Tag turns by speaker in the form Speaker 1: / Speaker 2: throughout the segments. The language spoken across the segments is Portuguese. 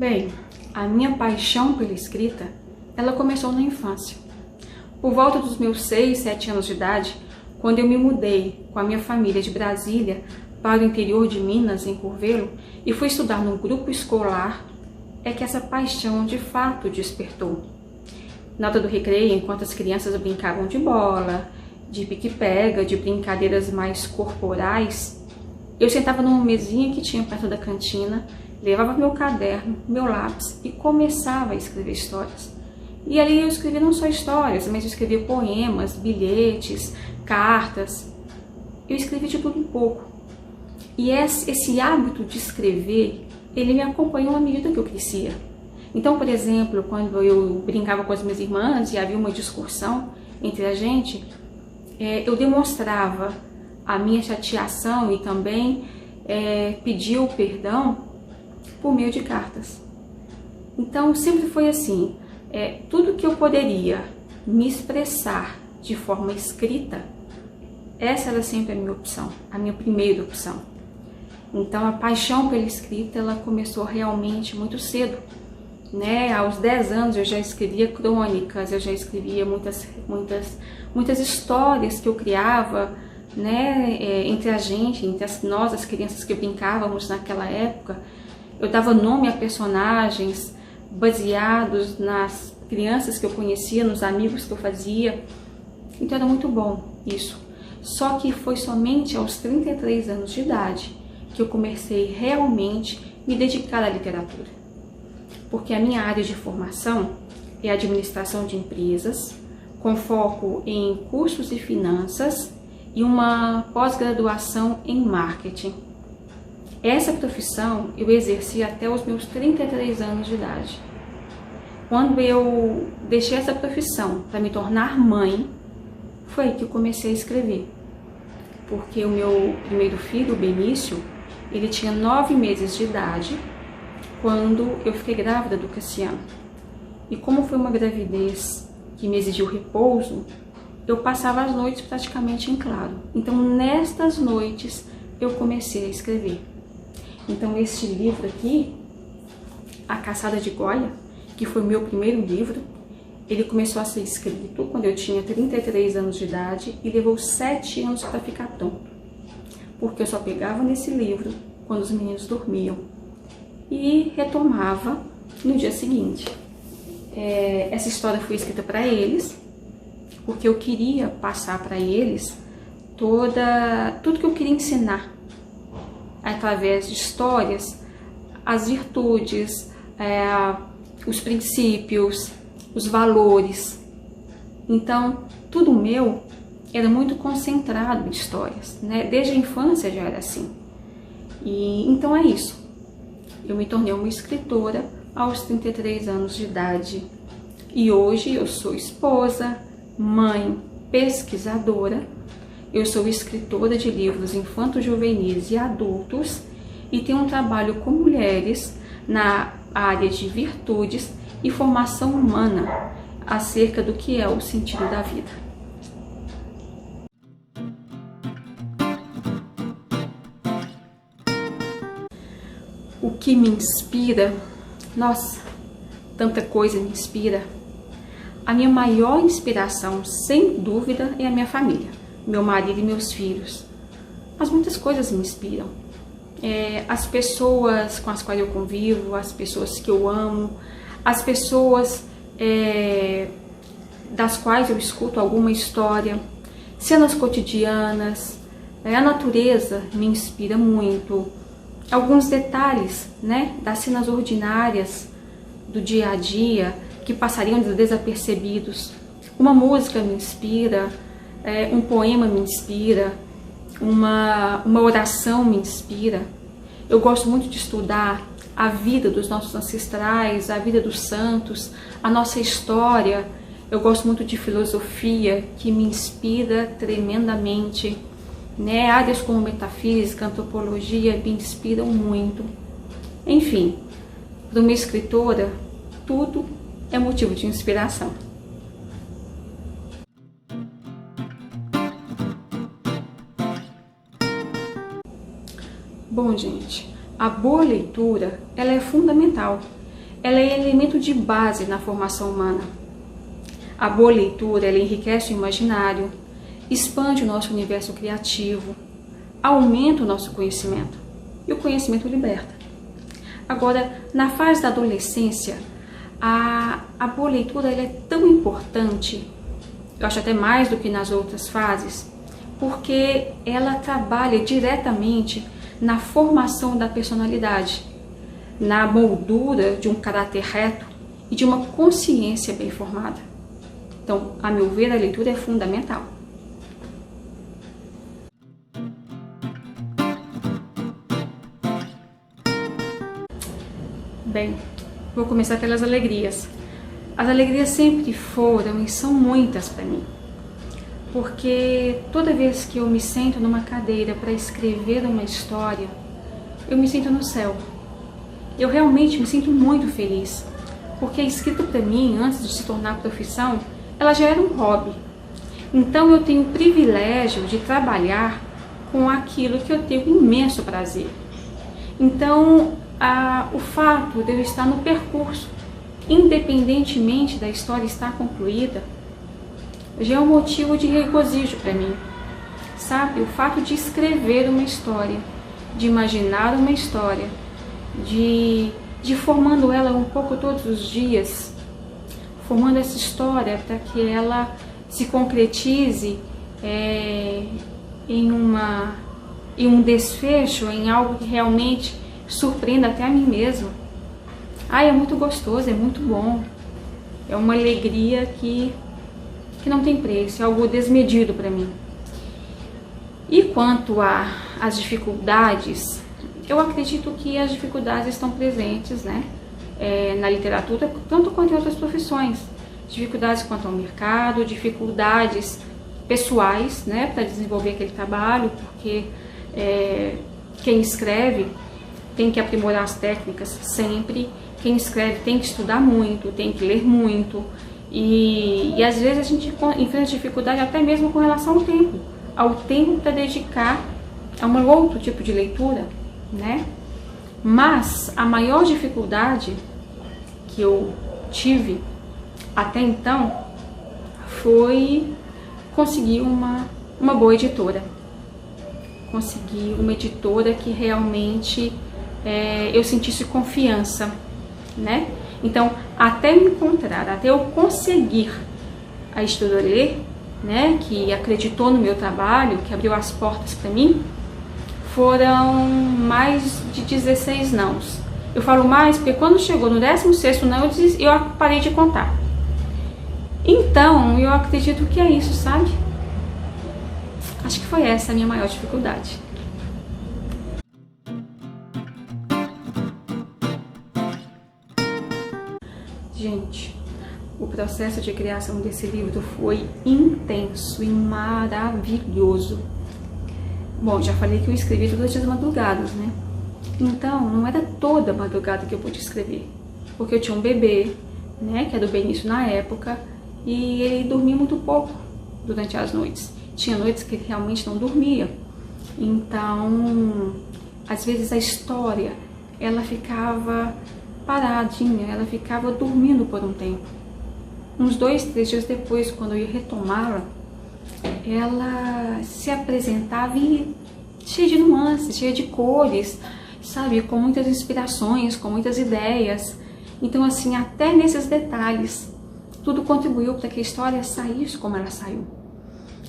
Speaker 1: Bem, a minha paixão pela escrita, ela começou na infância. Por volta dos meus 6, 7 anos de idade, quando eu me mudei com a minha família de Brasília para o interior de Minas, em Curvelo, e fui estudar num grupo escolar, é que essa paixão de fato despertou. Na hora do recreio, enquanto as crianças brincavam de bola, de pique-pega, de brincadeiras mais corporais, eu sentava numa mesinha que tinha perto da cantina, levava meu caderno, meu lápis e começava a escrever histórias. E ali eu escrevia não só histórias, mas eu escrevia poemas, bilhetes, cartas. Eu escrevia de tudo um pouco. E esse hábito de escrever, ele me acompanhou à medida que eu crescia. Então, por exemplo, quando eu brincava com as minhas irmãs e havia uma discussão entre a gente, eu demonstrava a minha chateação e também pedia o perdão por meio de cartas. Então, sempre foi assim, tudo que eu poderia me expressar de forma escrita, essa era sempre a minha opção, a minha primeira opção. Então, a paixão pela escrita, ela começou realmente muito cedo, né? Aos 10 anos eu já escrevia crônicas, eu já escrevia muitas histórias que eu criava, né? Entre a gente, nós, as crianças que brincávamos naquela época. Eu dava nome a personagens baseados nas crianças que eu conhecia, nos amigos que eu fazia. Então era muito bom isso. Só que foi somente aos 33 anos de idade que eu comecei realmente a me dedicar à literatura. Porque a minha área de formação é administração de empresas, com foco em cursos e finanças e uma pós-graduação em marketing. Essa profissão eu exerci até os meus 33 anos de idade. Quando eu deixei essa profissão para me tornar mãe, foi aí que eu comecei a escrever. Porque o meu primeiro filho, o Benício, ele tinha 9 meses de idade quando eu fiquei grávida do Cassiano. E como foi uma gravidez que me exigiu repouso, eu passava as noites praticamente em claro. Então, nestas noites, eu comecei a escrever. Então, este livro aqui, A Caçada de Goya, que foi o meu primeiro livro, ele começou a ser escrito quando eu tinha 33 anos de idade e levou 7 anos para ficar pronto. Porque eu só pegava nesse livro quando os meninos dormiam e retomava no dia seguinte. Essa história foi escrita para eles, porque eu queria passar para eles tudo que eu queria ensinar, através de histórias, as virtudes, os princípios, os valores. Então, tudo meu era muito concentrado em histórias, né? Desde a infância já era assim. E então é isso. Eu me tornei uma escritora aos 33 anos de idade. E hoje eu sou esposa, mãe, pesquisadora. Eu sou escritora de livros infanto-juvenis e adultos e tenho um trabalho com mulheres na área de virtudes e formação humana acerca do que é o sentido da vida. O que me inspira? Nossa, tanta coisa me inspira. A minha maior inspiração, sem dúvida, é a minha família, meu marido e meus filhos. Mas muitas coisas me inspiram. As pessoas com as quais eu convivo, as pessoas que eu amo, as pessoas das quais eu escuto alguma história, cenas cotidianas, a natureza me inspira muito. Alguns detalhes, né, das cenas ordinárias do dia a dia que passariam desapercebidos. Uma música me inspira, um poema me inspira, uma oração me inspira. Eu gosto muito de estudar a vida dos nossos ancestrais, a vida dos santos, a nossa história. Eu gosto muito de filosofia, que me inspira tremendamente. Né? Áreas como metafísica, antropologia me inspiram muito. Enfim, para uma escritora, tudo é motivo de inspiração. Bom, gente, a boa leitura ela é fundamental ela é elemento de base na formação humana. A boa leitura, ela enriquece o imaginário, expande o nosso universo criativo, aumenta o nosso conhecimento, e o conhecimento liberta. Agora, na fase da adolescência, a boa leitura ela é tão importante, eu acho até mais do que nas outras fases, porque ela trabalha diretamente na formação da personalidade, na moldura de um caráter reto e de uma consciência bem formada. Então, a meu ver, a leitura é fundamental. Bem, vou começar pelas alegrias. As alegrias sempre foram e são muitas para mim, porque toda vez que eu me sento numa cadeira para escrever uma história, eu me sinto no céu. Eu realmente me sinto muito feliz, porque a escrita para mim, antes de se tornar profissão, ela já era um hobby. Então eu tenho o privilégio de trabalhar com aquilo que eu tenho imenso prazer. Então, o fato de eu estar no percurso, independentemente da história estar concluída, já é um motivo de regozijo para mim. Sabe, o fato de escrever uma história, de imaginar uma história, de formando ela um pouco todos os dias, formando essa história para que ela se concretize em um desfecho, em algo que realmente surpreenda até a mim mesma. É muito gostoso, é muito bom. É uma alegria que não tem preço, é algo desmedido para mim. E quanto às dificuldades, eu acredito que as dificuldades estão presentes, né? Na literatura, tanto quanto em outras profissões. Dificuldades quanto ao mercado, dificuldades pessoais, né, para desenvolver aquele trabalho, porque quem escreve tem que aprimorar as técnicas sempre, quem escreve tem que estudar muito, tem que ler muito, e às vezes a gente enfrenta dificuldade até mesmo com relação ao tempo para dedicar a um outro tipo de leitura, né? Mas a maior dificuldade que eu tive até então foi conseguir uma boa editora. Conseguir uma editora que realmente eu sentisse confiança, né? Então, até me encontrar, até eu conseguir a editora Ler, né, que acreditou no meu trabalho, que abriu as portas para mim, foram mais de 16 nãos. Eu falo mais porque quando chegou no 16º não, eu parei de contar. Então, eu acredito que é isso, sabe? Acho que foi essa a minha maior dificuldade. Gente, o processo de criação desse livro foi intenso e maravilhoso. Bom, já falei que eu escrevi todas as madrugadas, né? Então, não era toda madrugada que eu pude escrever, porque eu tinha um bebê, né, que era do Benício na época, e ele dormia muito pouco durante as noites. Tinha noites que ele realmente não dormia. Então, às vezes a história, ela ficava paradinha, ela ficava dormindo por um tempo. Uns 2, 3 dias depois, quando eu ia retomá-la, ela se apresentava cheia de nuances, cheia de cores, sabe, com muitas inspirações, com muitas ideias. Então, assim, até nesses detalhes, tudo contribuiu para que a história saísse como ela saiu.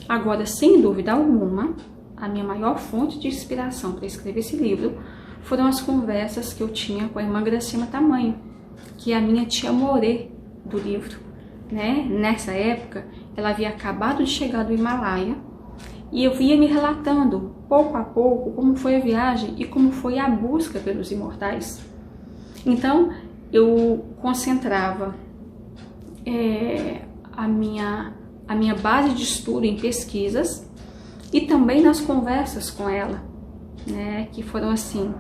Speaker 1: Agora, sem dúvida alguma, a minha maior fonte de inspiração para escrever esse livro foram as conversas que eu tinha com a irmã Gracima Tamanho, que é a minha tia Morê do livro, né? Nessa época, ela havia acabado de chegar do Himalaia e eu ia me relatando, pouco a pouco, como foi a viagem e como foi a busca pelos imortais. Então, eu concentrava a minha base de estudo em pesquisas e também nas conversas com ela, né, que foram assim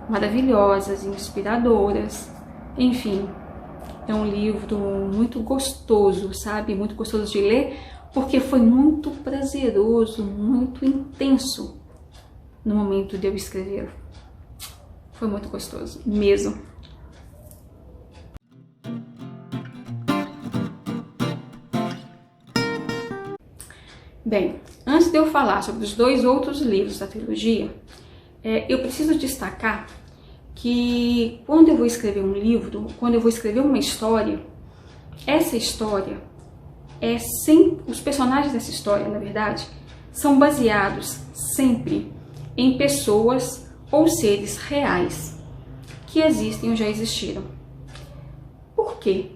Speaker 1: maravilhosas, inspiradoras. Enfim, é um livro muito gostoso, sabe, muito gostoso de ler, porque foi muito prazeroso, muito intenso no momento de eu escrever. Foi muito gostoso mesmo. Bem, antes de eu falar sobre os 2 outros livros da trilogia, eu preciso destacar que quando eu vou escrever um livro, quando eu vou escrever uma história, essa história os personagens dessa história, na verdade, são baseados sempre em pessoas ou seres reais que existem ou já existiram. Por quê?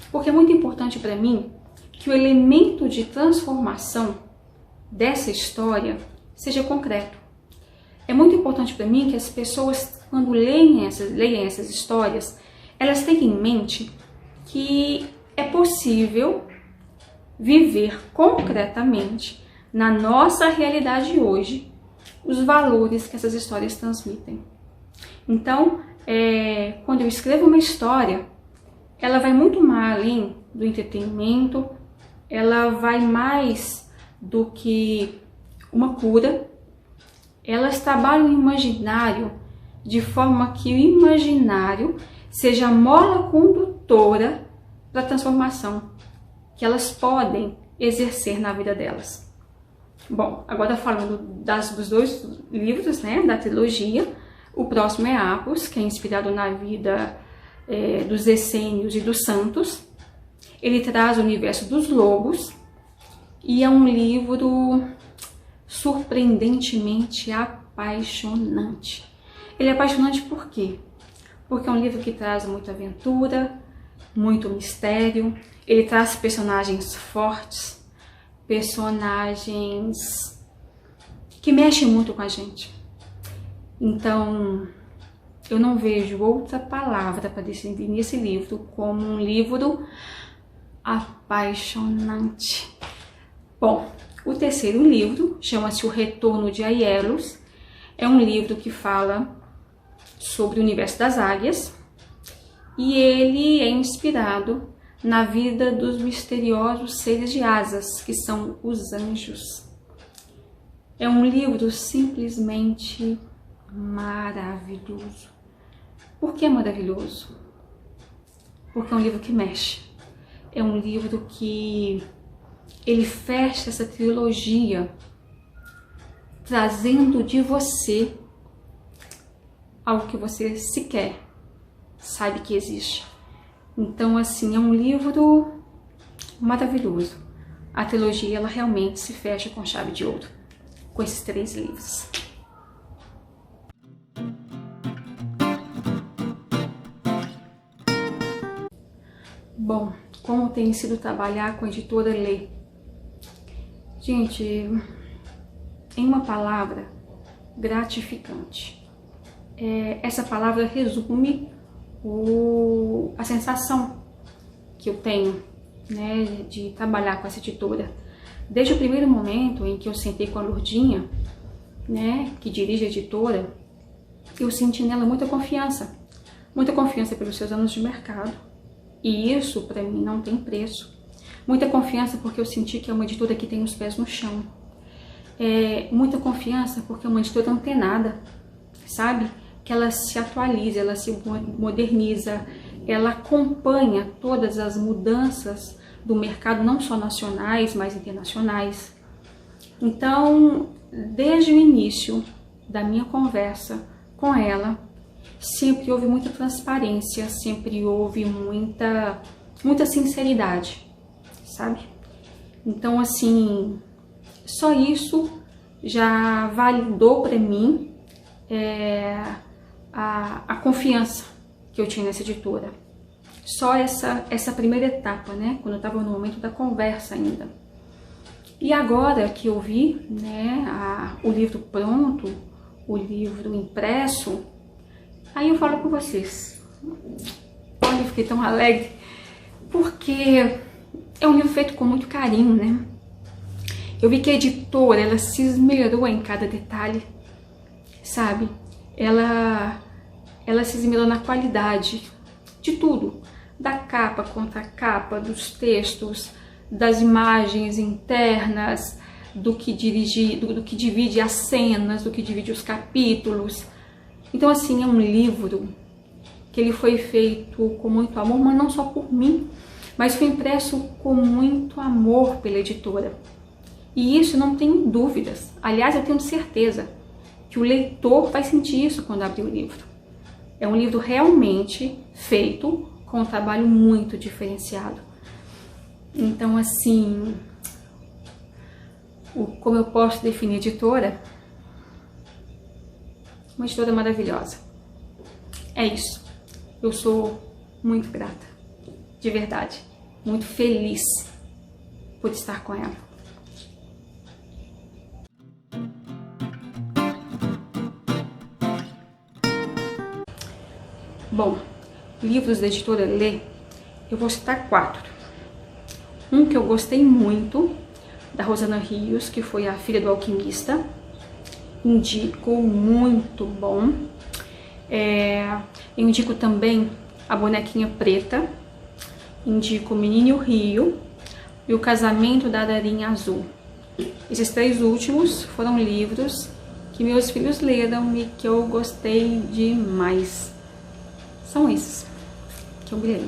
Speaker 1: Porque é muito importante para mim que o elemento de transformação dessa história seja concreto. É muito importante para mim que as pessoas, quando leem essas histórias, elas tenham em mente que é possível viver concretamente, na nossa realidade hoje, os valores que essas histórias transmitem. Então, quando eu escrevo uma história, ela vai muito mais além do entretenimento, ela vai mais do que uma cura. Elas trabalham o imaginário de forma que o imaginário seja a mola condutora da transformação que elas podem exercer na vida delas. Bom, agora falando dos 2 livros, né, da trilogia, o próximo é Apos, que é inspirado na vida dos essênios e dos santos. Ele traz o universo dos lobos e é um livro surpreendentemente apaixonante. Ele é apaixonante por quê? Porque é um livro que traz muita aventura, muito mistério. Ele traz personagens fortes, personagens que mexem muito com a gente. Então, eu não vejo outra palavra para descrever nesse livro como um livro apaixonante. Bom, o terceiro livro chama-se O Retorno de Aielos. É um livro que fala sobre o universo das águias e ele é inspirado na vida dos misteriosos seres de asas, que são os anjos. É um livro simplesmente maravilhoso. Por que é maravilhoso? Porque é um livro que mexe. É um livro que ele fecha essa trilogia trazendo de você algo que você sequer sabe que existe. Então, assim, é um livro maravilhoso. A trilogia, ela realmente se fecha com chave de ouro, com esses 3 livros. Bom, como tem sido trabalhar com a editora Lê? Gente, em uma palavra, gratificante. Essa palavra resume a sensação que eu tenho, né, de trabalhar com essa editora. Desde o primeiro momento em que eu sentei com a Lourdinha, né, que dirige a editora, eu senti nela muita confiança pelos seus anos de mercado. E isso, para mim, não tem preço. Muita confiança porque eu senti que é uma editora que tem os pés no chão. Muita confiança porque é uma editora antenada, sabe? Que ela se atualiza, ela se moderniza, ela acompanha todas as mudanças do mercado, não só nacionais, mas internacionais. Então, desde o início da minha conversa com ela, sempre houve muita transparência, sempre houve muita sinceridade, sabe? Então, assim, só isso já validou para mim a confiança que eu tinha nessa editora. Só essa primeira etapa, né? Quando eu estava no momento da conversa ainda. E agora que eu vi, né, o livro pronto, o livro impresso, aí eu falo com vocês. Olha, eu fiquei tão alegre, porque é um livro feito com muito carinho, né? Eu vi que a editora, ela se esmerou em cada detalhe, sabe? Ela se esmerou na qualidade de tudo, da capa contra a capa, dos textos, das imagens internas, do que divide as cenas, do que divide os capítulos. Então, assim, é um livro que ele foi feito com muito amor, mas não só por mim, mas foi impresso com muito amor pela editora. E isso não tenho dúvidas. Aliás, eu tenho certeza que o leitor vai sentir isso quando abrir o livro. É um livro realmente feito com um trabalho muito diferenciado. Então, assim, como eu posso definir editora? Uma editora maravilhosa. É isso. Eu sou muito grata, de verdade, muito feliz por estar com ela. Bom, livros da editora Lê, eu vou citar 4. Um que eu gostei muito, da Rosana Rios, que foi A Filha do Alquimista. Indico, muito bom. Eu indico também A Bonequinha Preta. Indico O Menino e o Rio e O Casamento da Ararinha Azul. Esses 3 últimos foram livros que meus filhos leram e que eu gostei demais. São esses que eu li.